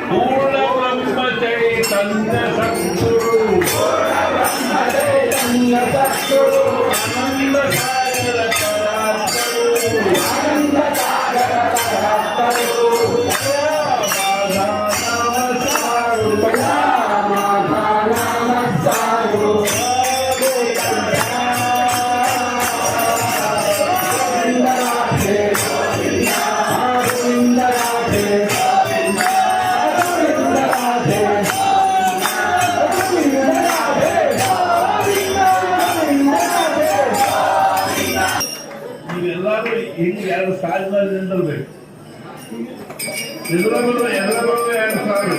పూర్ణ బ్రహ్మ చైతన్య సద్గురు ఆనంద సాగర ನೀವೆಲ್ಲರೂ ಹಿಂಗೆ 2 ಸಾವಿರ ನಿಂದಲ್ಬೇಕು. ಎಲ್ಲರೂ 2 ಸಾವಿರ 2 ಸಾವಿರ